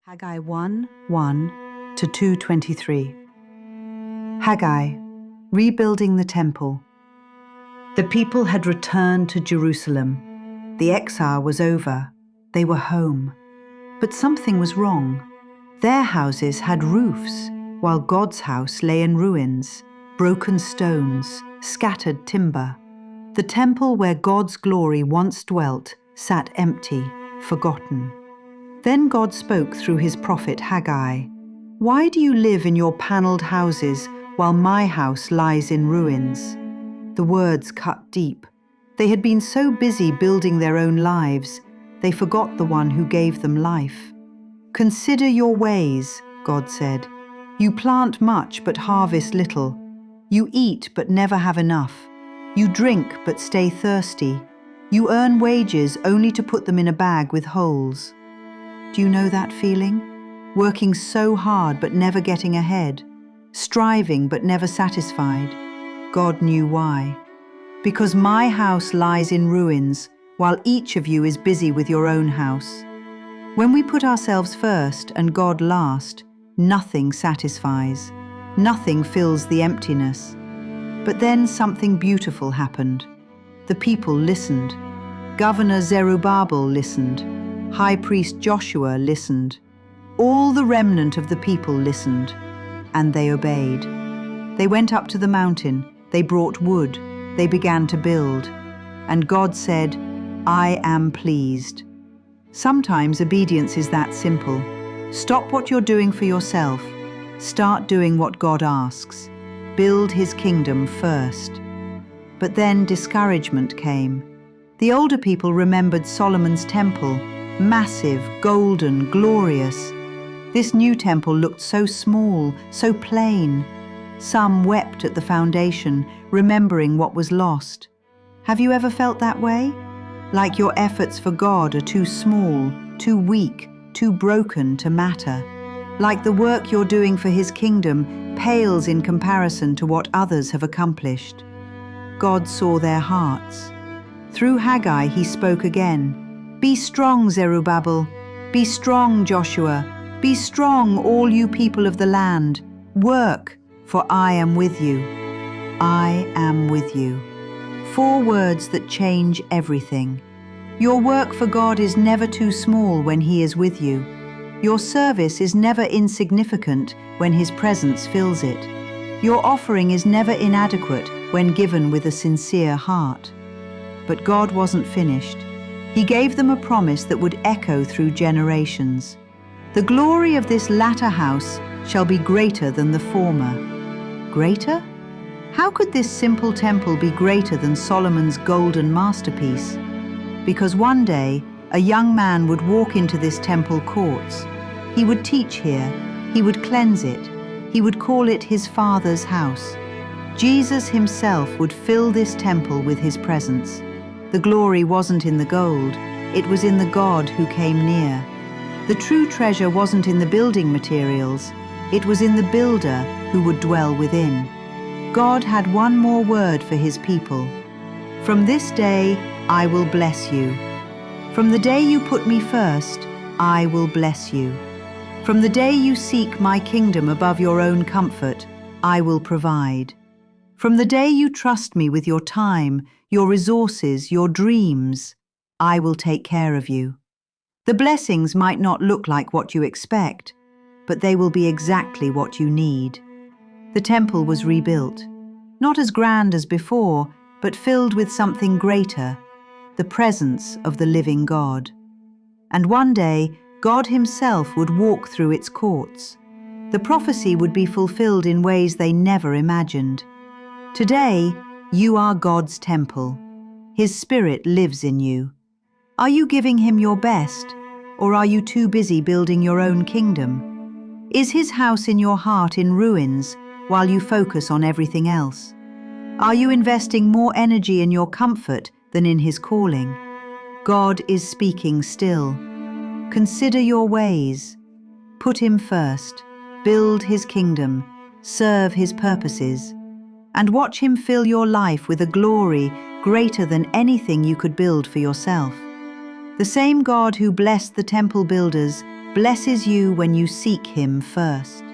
Haggai 1:1 to 2:23. Haggai, rebuilding the temple. The people had returned to Jerusalem. The exile was over. They were home. But something was wrong. Their houses had roofs, while God's house lay in ruins, broken stones, scattered timber. The temple where God's glory once dwelt sat empty, forgotten. Then God spoke through his prophet Haggai. "Why do you live in your paneled houses while my house lies in ruins?" The words cut deep. They had been so busy building their own lives, they forgot the one who gave them life. "Consider your ways," God said. "You plant much but harvest little. You eat but never have enough. You drink but stay thirsty. You earn wages only to put them in a bag with holes." Do you know that feeling? Working so hard but never getting ahead. Striving but never satisfied. God knew why. "Because my house lies in ruins, while each of you is busy with your own house." When we put ourselves first and God last, nothing satisfies. Nothing fills the emptiness. But then something beautiful happened. The people listened. Governor Zerubbabel listened. High priest Joshua listened. All the remnant of the people listened, and they obeyed. They went up to the mountain, they brought wood, they began to build. And God said, "I am pleased." Sometimes obedience is that simple. Stop what you're doing for yourself. Start doing what God asks. Build his kingdom first. But then discouragement came. The older people remembered Solomon's temple. Massive, golden, glorious. This new temple looked so small, so plain. Some wept at the foundation, remembering what was lost. Have you ever felt that way? Like your efforts for God are too small, too weak, too broken to matter. Like the work you're doing for his kingdom pales in comparison to what others have accomplished. God saw their hearts. Through Haggai, he spoke again. "Be strong, Zerubbabel. Be strong, Joshua. Be strong, all you people of the land. Work, for I am with you. I am with you." 4 words that change everything. Your work for God is never too small when he is with you. Your service is never insignificant when his presence fills it. Your offering is never inadequate when given with a sincere heart. But God wasn't finished. He gave them a promise that would echo through generations. "The glory of this latter house shall be greater than the former." Greater? How could this simple temple be greater than Solomon's golden masterpiece? Because one day, a young man would walk into this temple courts. He would teach here. He would cleanse it. He would call it his Father's house. Jesus himself would fill this temple with his presence. The glory wasn't in the gold, it was in the God who came near. The true treasure wasn't in the building materials, it was in the builder who would dwell within. God had one more word for his people. "From this day, I will bless you. From the day you put me first, I will bless you. From the day you seek my kingdom above your own comfort, I will provide. From the day you trust me with your time, your resources, your dreams, I will take care of you." The blessings might not look like what you expect, but they will be exactly what you need. The temple was rebuilt, not as grand as before, but filled with something greater, the presence of the living God. And one day, God himself would walk through its courts. The prophecy would be fulfilled in ways they never imagined. Today, you are God's temple. His Spirit lives in you. Are you giving him your best, or are you too busy building your own kingdom? Is his house in your heart in ruins while you focus on everything else? Are you investing more energy in your comfort than in his calling? God is speaking still. Consider your ways. Put him first. Build his kingdom. Serve his purposes. And watch him fill your life with a glory greater than anything you could build for yourself. The same God who blessed the temple builders blesses you when you seek him first.